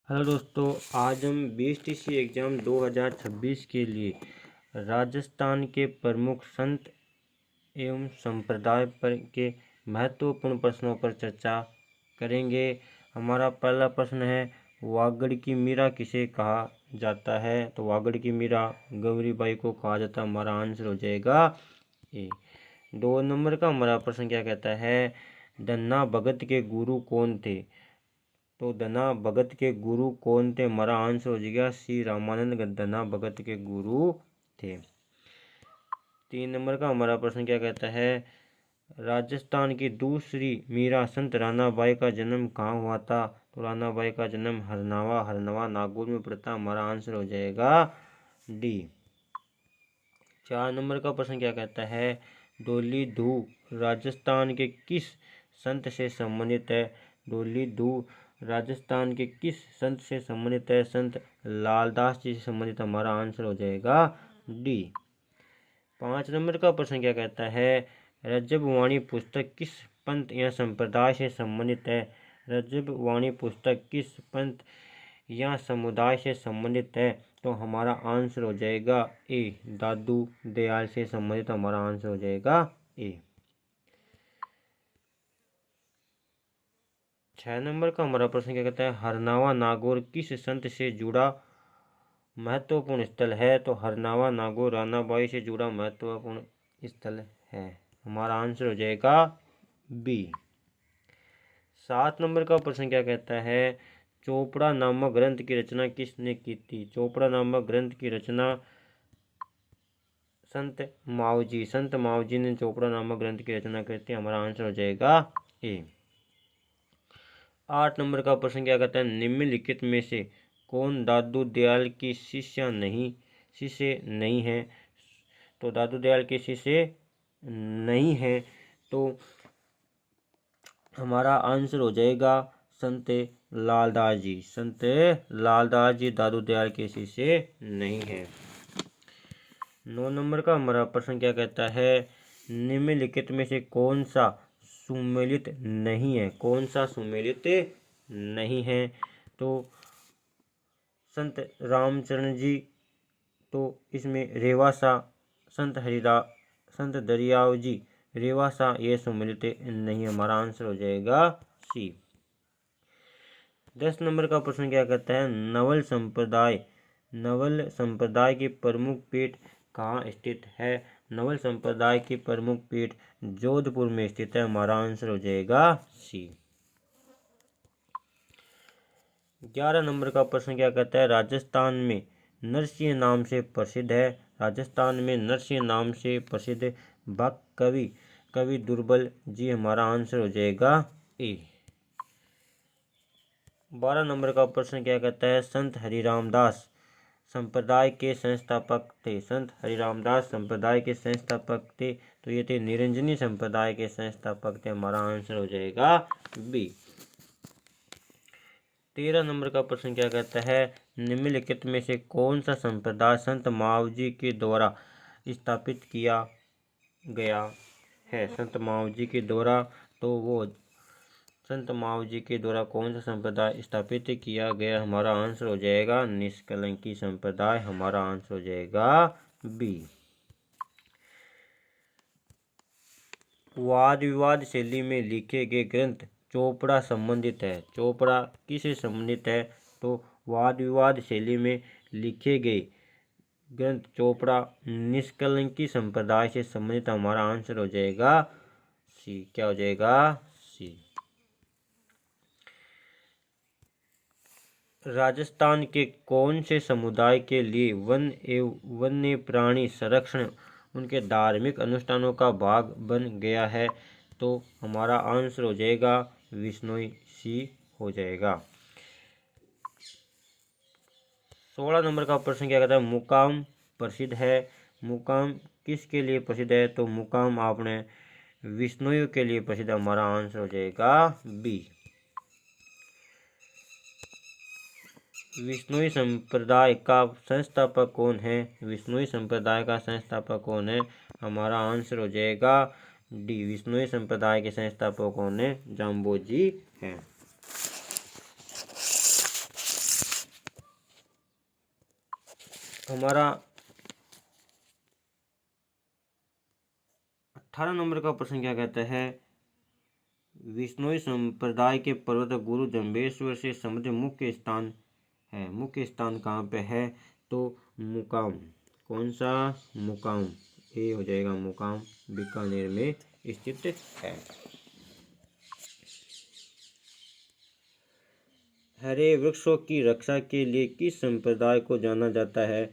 Hello दोस्तों, आज हम बीएसटीसी एग्ज़ाम 2026 के लिए राजस्थान के प्रमुख संत एवं संप्रदाय पर के महत्वपूर्ण प्रश्नों पर चर्चा करेंगे। हमारा पहला प्रश्न है, वागड़ की मीरा किसे कहा जाता है? तो वागड़ की मीरा गौरीबाई को कहा जाता है। हमारा आंसर हो जाएगा ए। 2 नंबर का हमारा प्रश्न क्या कहता है, धन्ना भगत के गुरु कौन थे? तो धन्ना भगत के गुरु कौन थे? हमारा आंसर हो जाएगा श्री रामानंद धन्ना भगत के गुरु थे। 3 नंबर का हमारा प्रश्न क्या कहता है, राजस्थान की दूसरी मीरा संत रानाबाई का जन्म कहाँ हुआ था? तो रानाबाई का जन्म हरनवा नागौर में पड़ता। हमारा आंसर हो जाएगा डी। 4 नंबर का प्रश्न क्या कहता है, डोली धू राजस्थान के किस संत से संबंधित है? डोली धू राजस्थान के किस संत से संबंधित है? संत लालदास जी से संबंधित। हमारा आंसर हो जाएगा डी। 5 नंबर का प्रश्न क्या कहता है, रजब वाणी पुस्तक किस पंथ या संप्रदाय से संबंधित है? रजब वाणी पुस्तक किस पंथ या समुदाय से संबंधित है? तो हमारा आंसर हो जाएगा ए, दादू दयाल से संबंधित। हमारा आंसर हो जाएगा ए। 6 नंबर का हमारा प्रश्न क्या कहता है, हरनावा नागौर किस संत से जुड़ा महत्वपूर्ण स्थल है? तो हरनावा नागौर रानाबाई से जुड़ा महत्वपूर्ण स्थल है। हमारा आंसर हो जाएगा बी। 7 नंबर का प्रश्न क्या कहता है, चोपड़ा नामक ग्रंथ की रचना किसने की थी? चोपड़ा नामक ग्रंथ की रचना संत मावजी ने चोपड़ा नामक ग्रंथ की रचना की थी। हमारा आंसर हो जाएगा ए। 8 नंबर का प्रश्न क्या कहता है, निम्नलिखित में से कौन दादू दयाल की शिष्य नहीं है? तो दादू दयाल के शिष्य नहीं है, तो हमारा आंसर हो जाएगा संत लालदास जी। संत लालदास जी दादू दयाल के शिष्य नहीं है। 9 नंबर का हमारा प्रश्न क्या कहता है, निम्नलिखित में से कौन सा सुमेलित नहीं है? कौन सा सुमेलित नहीं है? तो संत रामचरण जी, तो इसमें रेवासा, संत दरियाव जी रेवासा ये सम्मिलित नहीं। हमारा आंसर हो जाएगा सी। 10 नंबर का प्रश्न क्या कहता है, नवल संप्रदाय की प्रमुख पीठ कहाँ स्थित है? नवल संप्रदाय की प्रमुख पीठ जोधपुर में स्थित है। हमारा आंसर हो जाएगा सी। 11 नंबर का प्रश्न क्या कहता है, राजस्थान में नरसिंह नाम से प्रसिद्ध है? राजस्थान में नरसिंह नाम से प्रसिद्ध भक्त कवि दुर्बल जी। हमारा आंसर हो जाएगा ए। 12 नंबर का प्रश्न क्या कहता है, संत हरिरामदास संप्रदाय के संस्थापक थे? संत हरिरामदास संप्रदाय के संस्थापक थे, तो ये थे निरंजनी संप्रदाय के संस्थापक थे। हमारा आंसर हो जाएगा बी। 13 नंबर का प्रश्न क्या कहता है, निम्नलिखित में से कौन सा संप्रदाय संत मावजी के द्वारा स्थापित किया गया है? संत मावजी के द्वारा, तो वो संत मावजी के द्वारा कौन सा संप्रदाय स्थापित किया गया? हमारा आंसर हो जाएगा निष्कलंकी संप्रदाय। हमारा आंसर हो जाएगा बी। वाद विवाद शैली में लिखे गए ग्रंथ चोपड़ा संबंधित है? चोपड़ा किससे संबंधित है? तो वाद विवाद शैली में लिखे गए ग्रंथ चोपड़ा निष्कलंकी संप्रदाय से संबंधित। हमारा आंसर हो जाएगा सी। क्या हो जाएगा? सी। राजस्थान के कौन से समुदाय के लिए वन एवं वन्य प्राणी संरक्षण उनके धार्मिक अनुष्ठानों का भाग बन गया है? तो हमारा आंसर हो जाएगा विश्नोई सी हो जाएगा। 16 नंबर का प्रश्न क्या कहता है, मुकाम प्रसिद्ध है? मुकाम किसके लिए प्रसिद्ध है? तो मुकाम आपने विश्नोइयों के लिए प्रसिद्ध। हमारा आंसर हो जाएगा बी। विश्नोई संप्रदाय का संस्थापक कौन है? विश्नोई संप्रदाय का संस्थापक कौन है? हमारा आंसर हो जाएगा डी। विश्नोई संप्रदाय के संस्थापक कौन है? जाम्बोजी हैं। हमारा 18 नंबर का प्रश्न क्या कहता है, विष्णोई संप्रदाय के पर्वत गुरु जम्बेश्वर से संबंधित मुख्य स्थान है। मुख्य स्थान कहाँ पे है, तो मुकाम। कौन सा, मुकाम। ये हो जाएगा मुकाम, बीकानेर में स्थित है। हरे वृक्षों की रक्षा के लिए किस संप्रदाय को जाना जाता है।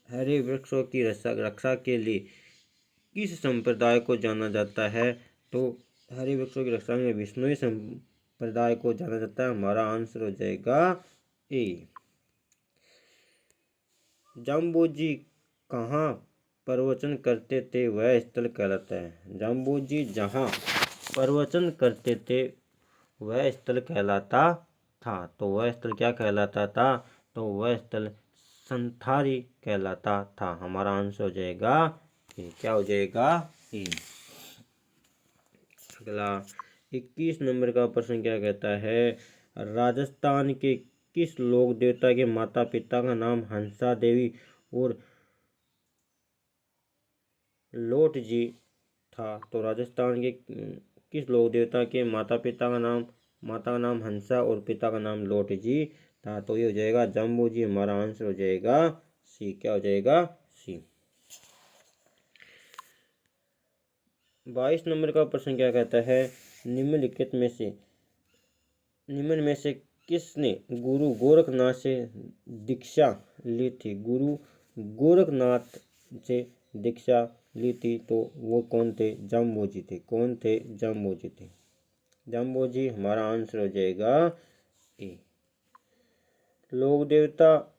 हरे वृक्षों की रक्षा के लिए किस संप्रदाय को जाना जाता है, तो हरे वृक्षों की रक्षा में विष्णुई संप्रदाय को जाना जाता है। हमारा आंसर हो जाएगा ए। जाम्बोजी कहाँ प्रवचन करते थे वह स्थल कहलाता है। जाम्बोजी जहाँ प्रवचन करते थे वह स्थल कहलाता था। तो वह स्थल क्या कहलाता था, तो वह स्थल संथारी कहलाता था। हमारा आंसर हो जाएगा ए। क्या हो जाएगा, ए। अगला 21 नंबर का प्रश्न क्या कहता है, राजस्थान के किस लोक देवता के माता पिता का नाम हंसा देवी और लोट जी था। तो राजस्थान के किस लोक देवता के माता का नाम हंसा और पिता का नाम लोट जी था। तो ये हो जाएगा जम्बू जी। हमारा आंसर हो जाएगा सी। क्या हो जाएगा, सी। 22 नंबर का प्रश्न क्या कहता है, निम्न में से किसने गुरु गोरखनाथ से दीक्षा ली थी। गुरु गोरखनाथ से दीक्षा ली थी, तो वो कौन थे, जाम्बोजी थे। कौन थे, जाम्बोजी थे। जाम्बोजी। हमारा आंसर हो जाएगा ए। लोक देवता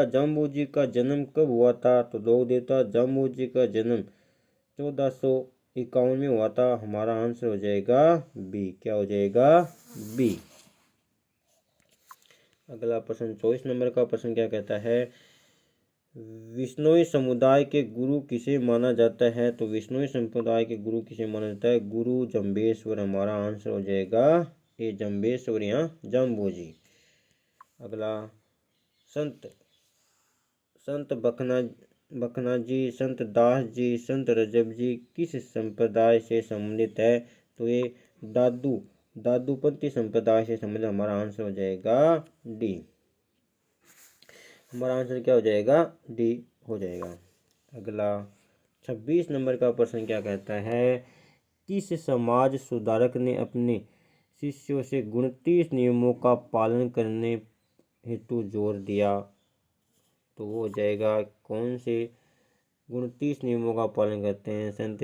जाम्बोजी का जन्म कब हुआ था, तो लोक देवता जाम्बोजी का जन्म 1451 में हुआ था। हमारा आंसर हो जाएगा बी। क्या हो जाएगा, बी। अगला प्रश्न 24 नंबर का प्रश्न क्या कहता है, विष्णोई समुदाय के गुरु किसे माना जाता है। तो विष्णोई संप्रदाय के गुरु किसे माना जाता है, गुरु जम्बेश्वर। हमारा आंसर हो जाएगा ए, जम्बेश्वर या जाम्बोजी। अगला संत बखना जी, संत दास जी, संत रजब जी किस संप्रदाय से संबंधित है। तो ये दादूपंथी संप्रदाय से संबंधित। हमारा आंसर हो जाएगा डी। हमारा आंसर क्या हो जाएगा, डी हो जाएगा। अगला 26 नंबर का प्रश्न क्या कहता है, किस समाज सुधारक ने अपने शिष्यों से 29 नियमों का पालन करने हेतु जोर दिया। तो वो हो जाएगा, कौन से 29 नियमों का पालन करते हैं संत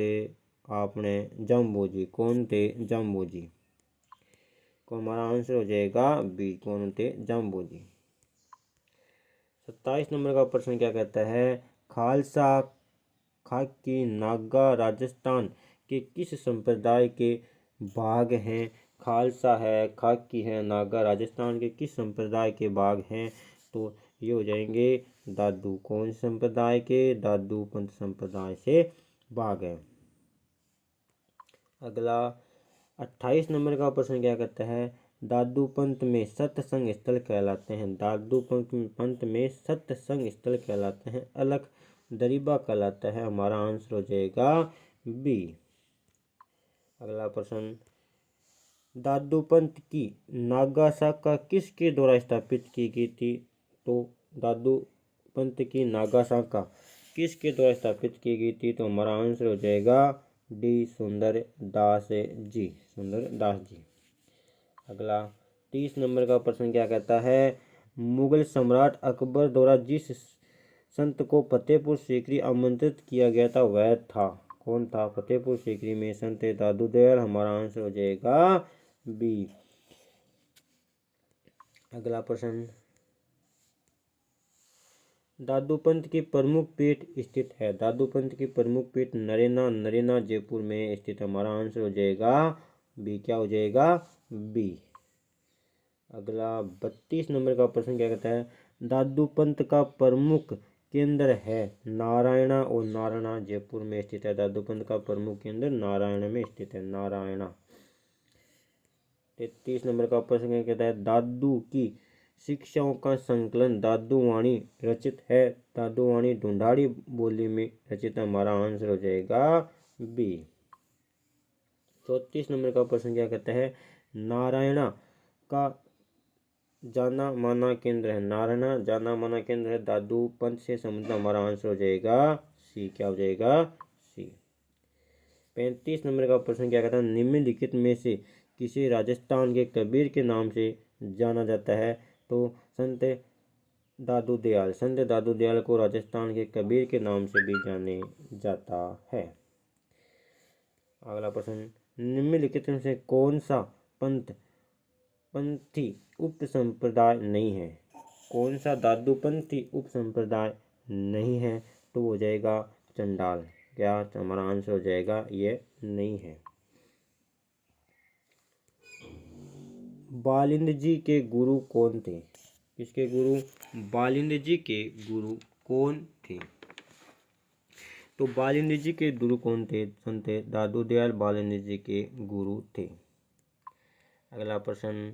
आपने जाम्बोजी। कौन थे, जाम्बोजी। को हमारा आंसर हो जाएगा बी। कौन थे, जाम्बोजी। 27 नंबर का प्रश्न क्या कहता है, खालसा खाकी नागा राजस्थान के किस संप्रदाय के भाग हैं। खालसा है, खाकी है, नागा राजस्थान के किस संप्रदाय के भाग हैं। तो ये हो जाएंगे दादू। कौन से संप्रदाय के, दादू पंथ संप्रदाय से भाग है। अगला 28 नंबर का प्रश्न क्या कहता है, दादू पंथ में सत्संग स्थल कहलाते हैं। दादू पंथ में सत्संग स्थल कहलाते हैं, अलख दरीबा कहलाता है। हमारा आंसर हो जाएगा बी। अगला प्रश्न, दादू पंथ की नागा शाखा किसके द्वारा स्थापित की गई थी। तो दादू पंथ की नागा शाखा किसके द्वारा स्थापित की गई थी। तो हमारा आंसर हो जाएगा डी, सुंदर दास जी। सुंदर दास जी। अगला 30 नंबर का प्रश्न क्या कहता है, मुगल सम्राट अकबर द्वारा जिस संत को फतेहपुर सीकरी आमंत्रित किया गया था वह था। कौन था, फतेहपुर सीकरी में संत दादू दयाल। हमारा आंसर हो जाएगा बी। अगला प्रश्न, दादू पंथ की प्रमुख पीठ स्थित है। दादू पंथ की प्रमुख पीठ नरेना जयपुर में स्थित। हमारा आंसर हो जाएगा बी। क्या हो जाएगा, बी। अगला 32 नंबर का प्रश्न क्या कहता है, दादू पंथ का प्रमुख केंद्र है नारायणा और नारायणा जयपुर में स्थित है। दादू पंथ का प्रमुख केंद्र नारायण में स्थित है, नारायणा। 33 नंबर का प्रश्न क्या कहता है, दादू की शिक्षाओं का संकलन दादूवाणी रचित है? दादूवाणी ढूंढाड़ी बोली में रचित। हमारा आंसर हो जाएगा बी। 34 नंबर का प्रश्न क्या कहता है? नारायणा का जाना माना केंद्र है। नारायणा जाना माना केंद्र है दादू पंथ से संबंधित। हमारा आंसर हो जाएगा सी। क्या हो जाएगा? सी। 35 नंबर का प्रश्न क्या कहता है? निम्नलिखित में से किसे राजस्थान के कबीर के नाम से जाना जाता है? तो संत दादू दयाल। संत दादू दयाल को राजस्थान के कबीर के नाम से भी जाने जाता है। अगला प्रश्न, निम्नलिखित में से कौन सा पंथी उप संप्रदाय नहीं है? कौन सा दादू पंथी उप संप्रदाय नहीं है? तो हो जाएगा चंडाल। क्या हमारा आंसर हो जाएगा? ये नहीं है। बालिंद जी के गुरु कौन थे? किसके गुरु? बालिंद जी के गुरु कौन थे? तो बालिंद जी के गुरु कौन थे? संत दादू दयाल बालिंद जी के गुरु थे। अगला प्रश्न,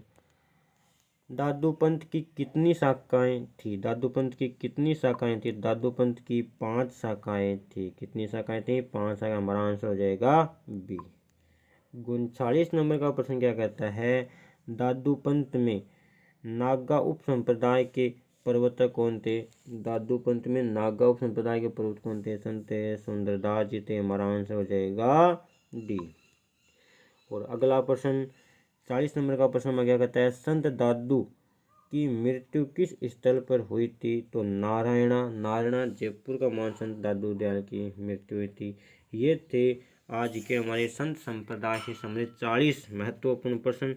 दादू पंथ की कितनी शाखाएं थी? दादू पंथ की कितनी शाखाएं थी? दादू पंथ की 5 शाखाएं थी। कितनी शाखाएं थी? 5 शाखाएं। हमारा आंसर हो जाएगा बी। 39 नंबर का प्रश्न क्या कहता है? दादू पंथ में नागा उप संप्रदाय के प्रवर्तक कौन थे? दादू पंथ में नागा उप संप्रदाय के प्रवर्तक कौन थे? संत सुंदरदास जी थे। हमारा आंसर हो जाएगा डी। और अगला प्रश्न 40 नंबर का प्रश्न में क्या कहता है? संत दादू की मृत्यु किस स्थल पर हुई थी? तो नारायणा जयपुर का महान संत दादू दयाल की मृत्यु हुई थी। ये थे आज के हमारे संत संप्रदाय से संबंधित 40 महत्वपूर्ण प्रश्न।